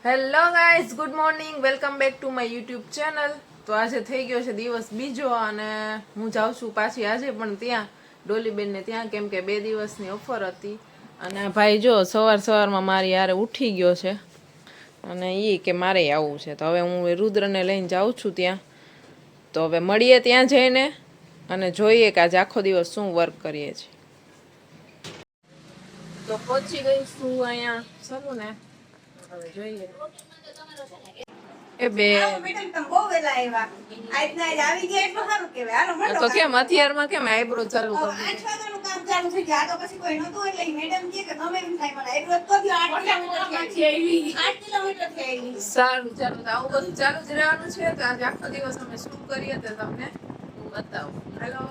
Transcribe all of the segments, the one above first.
Hello guys, good morning, welcome back to my YouTube channel. તો આજે થઈ ગયો છે દિવસ બીજો અને હું જાઉં છું પાછી આજે પણ ત્યાં ડોલીબેનને ત્યાં, કેમ કે 2 દિવસની ઓફર હતી. અને ભાઈ જો સવારમાં મારી યારે ઉઠી ગયો છે અને એ કે મારે આવવું છે. તો હવે હું રુદ્રને લઈને જાઉં છું ત્યાં. તો હવે મળીએ ત્યાં જઈને અને જોઈએ કે આજે આખો દિવસ શું વર્ક કરીએ છીએ. તો પહોંચી ગઈ છું અહીંયા સલું ને, હવે જોઈએ. એ બે મેડમ તમે બહુ વેલા આવ્યા. આજના આજ આવી ગયા એટલું સારું કહેવાય. હાલો મંડો. તો કેમ અત્યારમાં કેમ આઈબ્રો ચાલુ કરી 8 વાગ્યાનું કામ ચાલુ થઈ ગયા. આ તો પછી કોઈ નહોતું એટલે મેડમ કહે કે તમે એમ થાય મને આઈબ્રો તો દો. 8 કિલોમીટરથી આવી. 8 કિલોમીટરથી આવી. સારું, ચાલો તો આવું બધું ચાલુ જ રહેવાનું છે. તો આજે આખો દિવસ અમે શું કરીએ તે તમને હું બતાવું. હેલો.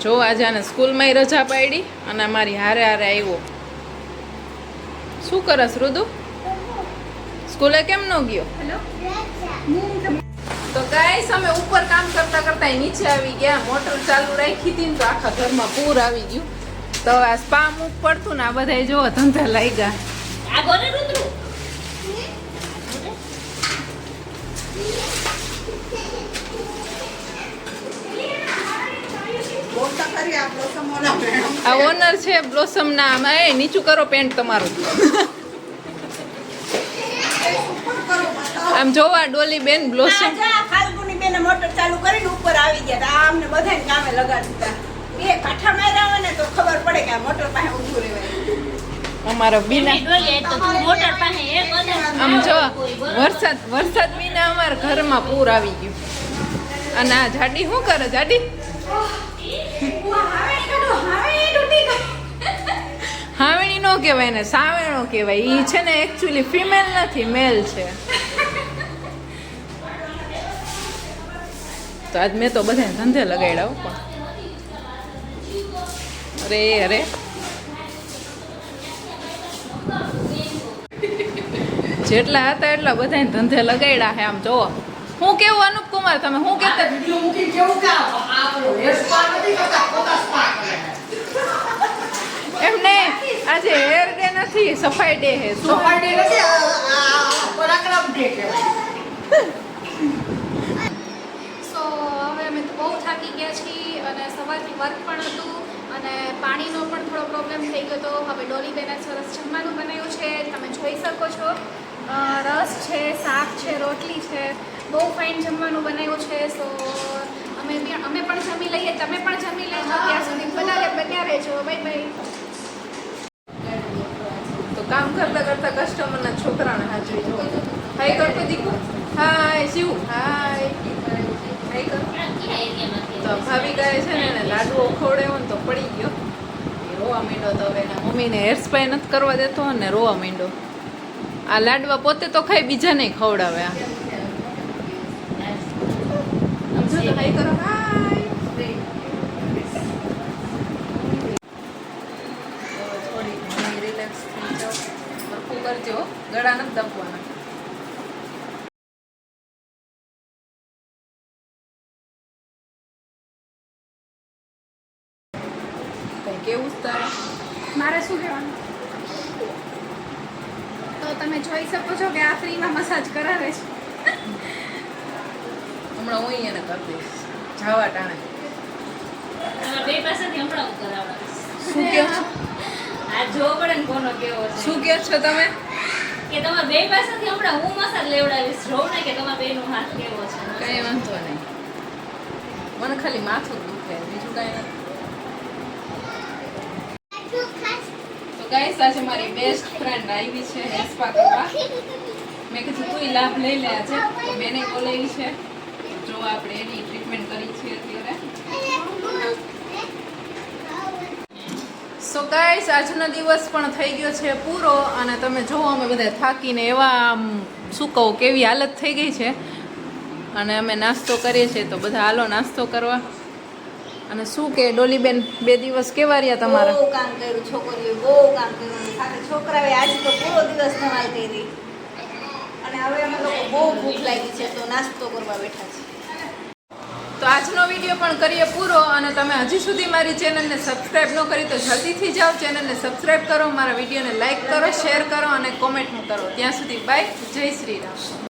જો આજે આને સ્કૂલમાંય રજા પાડી અને અમારી હારે આવ્યો. શું કરસ રુદુ? સ્કૂલે કેમ ન ગયો? તો ગાઈસ અમે ઉપર કામ કરતા કરતા નીચે આવી ગયા. મોટર ચાલુ રાખી હતી ને તો આખા ઘરમાં પૂર આવી ગયું. તો આ સ્પા મૂક પડતું ને આ બધા જો ધંધા લાગ્યા. આ ઓનર છે બ્લોસમ ના. આમાં એ નીચું કરો પેન્ટ તમારું. આમ જોવા ડોલી બેન બ્લોસમ ફાલ્ગુની બેને મોટર ચાલુ કરીને ઉપર આવી ગયા. આ અમને બધાને કામે લગાડી દીધા. બે કાઠા માર્યા હોય ને તો ખબર પડે કે આ મોટર પાસે ઊભું રહેવાય. અમારો બીના આમ જો વરસાદ બીના અમારા ઘરમાં પૂર આવી ગયું. અને આ જાડી શું કરે? જાડી હાવેણી નો કહેવાય ને, સાવેણો કહેવાય. ઈ છે ને એકચ્યુઅલી ફિમેલ નથી, મેલ છે. તો આજ મેં તો બધાને ધંધે લગાડ્યા પણ અરે જેટલા હતા એટલા બધાને ધંધે લગાડ્યા છે. આમ જોવો હું કેવું અનુપ કુમાર, તમે હું કહેતા એમ નહીં, આજે હેર ડે નથી, સફાઈ ડે છે. સફાઈ ડે નથી, પરાક્રમ ડે કહેવાય. સો હવે અમે તો બહુ થાકી ગયા છીએ અને સવારથી વર્ક પણ હતું અને પાણીનો પણ થોડો પ્રોબ્લેમ થઈ ગયો હતો. હવે ડોલીબેને સરસ જમવાનું બનાવ્યું છે, તમે જોઈ શકો છો. રસ છે, શાક છે, રોટલી છે, બહુ ફાઇન જમવાનું બનાવ્યું છે. સો રહેજો. Bye bye. તો કામ કરતા કરતા કસ્ટમરના છોકરાને હાજરી જો. હાય કરતો દીકુ. હાય શિવ. હાય. હાય કર. તો ભાભી કહે છે ને એને લાડવો ખવડાવ્યો ને તો પડી ગયો. એ રોવા માંડ્યો તો હવે એના મમ્મીને હેર સ્પ્રે નથી કરવા દેતો અને રોવા માંડ્યો. આ લાડવા પોતે તો ખાઈ બીજાને ખવડાવે. આ સમજો તો હાય કરો. હાય. થોડી ઘણી રિલેક્સ થઈ જાઓ. સરખું કરજો. ગળા નથી દબવાના. કઈ કેવું જ તારે? મારે શું કહેવાનું? તો તમે જોઈ શકો છો કે આ ફ્રીમાં મસાજ કરાવે છે. હમણાં હું એને કરી દઈશ જાવા ટાણે. બે પાસેથી હમણાં હું કરાવડાવીશ. શું કહો છો? આ જોવો પડે ને કોનો કેવો છે. શું કહો છો તમે? કે તમારા બે પાસેથી હમણાં હું મસાજ લેવડાવીશ. જોઉં ને કે તમારા બેનો હાથ કેવો છે. કઈ વાંધો નહીં. મને ખાલી માથું દુખે બીજું કઈ નથી. તો ગાઈસ આજે મારી બેસ્ટ ફ્રેન્ડ આવી છે હેર સ્પા કરવા. મેં કીધું તું લાભ લઈ લે આજે. તો બેને બોલાવી છે. જો આપણે એની ટ્રીટમેન્ટ કરી છે અત્યારે. સો ગાઈસ આજનો દિવસ પણ થઈ ગયો છે પૂરો અને તમે જુઓ અમે બધા થાકીને એવા આમ શું કહું કેવી હાલત થઈ ગઈ છે. અને અમે નાસ્તો કરીએ છીએ તો બધા હાલો નાસ્તો કરવા. અને શું કે ડોલીબેન 2 દિવસ કેવા રહ્યા તમારા? બહુ કામ કર્યું છોકરીઓએ, બહુ કામ કર્યું. સાથે છોકરાઓએ આજે તો પૂરો દિવસ ધમાલ કરી. અને હવે અમે લોકો બહુ ભૂખ લાગી છે તો નાસ્તો કરવા બેઠા છીએ. તો આજનો વિડીયો પણ કરીએ પૂરો. અને તમે હજી સુધી મારી ચેનલને સબસ્ક્રાઈબ ન કરી તો જલ્દીથી જાઓ, ચેનલને સબસ્ક્રાઈબ કરો, મારા વિડીયોને લાઈક કરો, શેર કરો અને કોમેન્ટ કરો. ત્યાં સુધી બાય. જય શ્રી રામ.